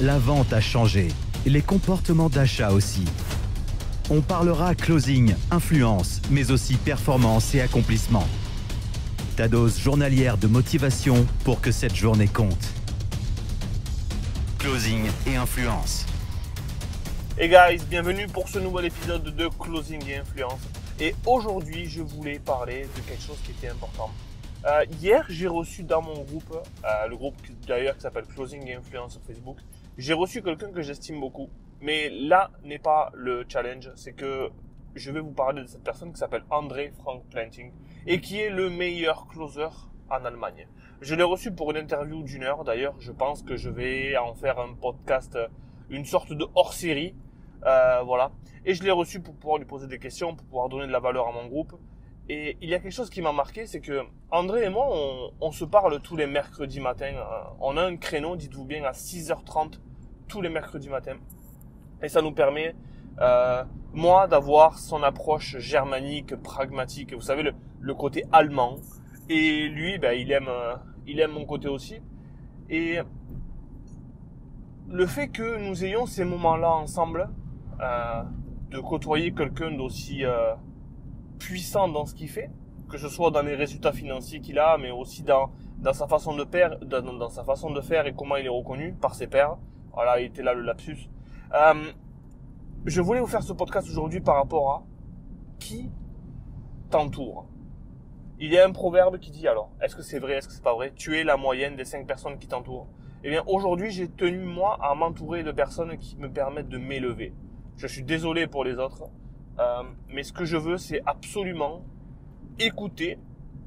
la vente a changé, les comportements d'achat aussi. On parlera closing, influence, mais aussi performance et accomplissement. Ta dose journalière de motivation pour que cette journée compte. Closing et influence. Hey guys, bienvenue pour ce nouvel épisode de Closing et Influence. Et aujourd'hui, je voulais parler de quelque chose qui était important. Hier, j'ai reçu dans mon groupe, le groupe d'ailleurs qui s'appelle Closing et Influence sur Facebook, j'ai reçu quelqu'un que j'estime beaucoup. Mais là n'est pas le challenge, c'est que je vais vous parler de cette personne qui s'appelle André Frank Planting et qui est le meilleur closer en Allemagne. Je l'ai reçu pour une interview d'1 heure. D'ailleurs, je pense que je vais en faire un podcast, une sorte de hors-série. Voilà. Et je l'ai reçu pour pouvoir lui poser des questions, pour pouvoir donner de la valeur à mon groupe. Et il y a quelque chose qui m'a marqué, c'est que André et moi, on se parle tous les mercredis matins. On a un créneau, dites-vous bien, à 6h30 tous les mercredis matins. Et ça nous permet, moi, d'avoir son approche germanique, pragmatique. Vous savez, le côté allemand. Et lui, ben, il aime mon côté aussi. Et le fait que nous ayons ces moments-là ensemble, de côtoyer quelqu'un d'aussi puissant dans ce qu'il fait, que ce soit dans les résultats financiers qu'il a, mais aussi dans sa façon de faire, dans sa façon de faire et comment il est reconnu par ses pairs. Voilà, il était là le lapsus. Je voulais vous faire ce podcast aujourd'hui par rapport à qui t'entoure. Il y a un proverbe qui dit alors, est-ce que c'est vrai, est-ce que c'est pas vrai? Tu es la moyenne des 5 personnes qui t'entourent. Eh bien, aujourd'hui, j'ai tenu, moi, à m'entourer de personnes qui me permettent de m'élever. Je suis désolé pour les autres, mais ce que je veux, c'est absolument écouter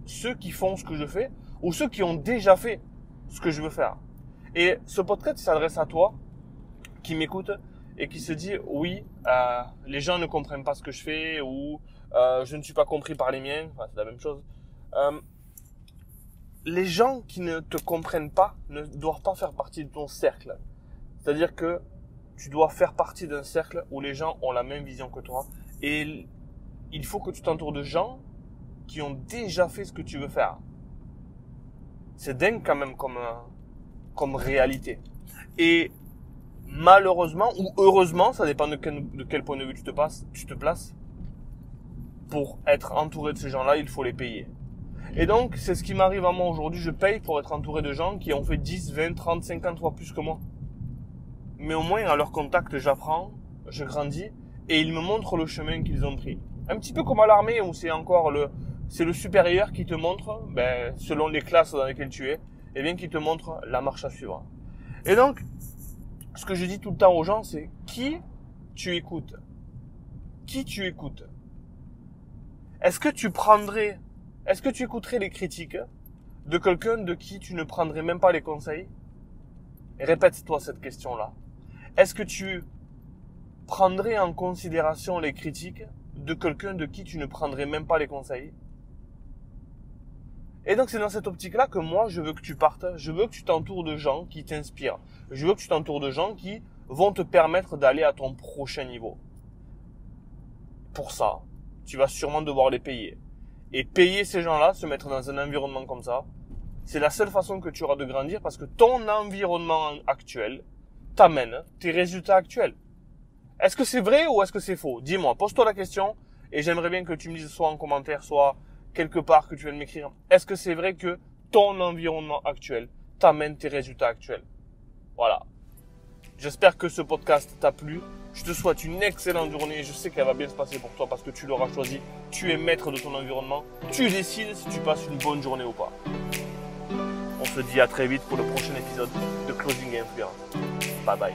ceux qui font ce que je fais ou ceux qui ont déjà fait ce que je veux faire. Et ce podcast, il s'adresse à toi qui m'écoute et qui se dit oui, les gens ne comprennent pas ce que je fais ou je ne suis pas compris par les miens. Enfin, c'est la même chose. Les gens qui ne te comprennent pas ne doivent pas faire partie de ton cercle. C'est-à-dire que tu dois faire partie d'un cercle où les gens ont la même vision que toi. Et il faut que tu t'entoures de gens qui ont déjà fait ce que tu veux faire. C'est dingue quand même comme réalité. Et malheureusement ou heureusement, ça dépend de quel point de vue tu te places, pour être entouré de ces gens-là, il faut les payer. Et donc, c'est ce qui m'arrive à moi aujourd'hui. Je paye pour être entouré de gens qui ont fait 10, 20, 30, 50 fois plus que moi. Mais au moins, à leur contact, j'apprends, je grandis et ils me montrent le chemin qu'ils ont pris. Un petit peu comme à l'armée où c'est le supérieur qui te montre, selon les classes dans lesquelles tu es, et bien qui te montre la marche à suivre. Et donc, ce que je dis tout le temps aux gens, c'est qui tu écoutes. Qui tu écoutes. Est-ce que tu écouterais les critiques de quelqu'un de qui tu ne prendrais même pas les conseils? Répète-toi cette question-là. Est-ce que tu prendrais en considération les critiques de quelqu'un de qui tu ne prendrais même pas les conseils? Et donc c'est dans cette optique-là que moi je veux que tu partes, je veux que tu t'entoures de gens qui t'inspirent. Je veux que tu t'entoures de gens qui vont te permettre d'aller à ton prochain niveau. Pour ça, tu vas sûrement devoir les payer. Et payer ces gens-là, se mettre dans un environnement comme ça, c'est la seule façon que tu auras de grandir parce que ton environnement actuel t'amène tes résultats actuels. Est-ce que c'est vrai ou est-ce que c'est faux? Dis-moi, pose-toi la question et j'aimerais bien que tu me dises soit en commentaire, soit quelque part que tu viennes m'écrire. Est-ce que c'est vrai que ton environnement actuel t'amène tes résultats actuels? Voilà. J'espère que ce podcast t'a plu. Je te souhaite une excellente journée. Je sais qu'elle va bien se passer pour toi parce que tu l'auras choisi. Tu es maître de ton environnement. Tu décides si tu passes une bonne journée ou pas. On se dit à très vite pour le prochain épisode de Closing et Influence. Bye bye.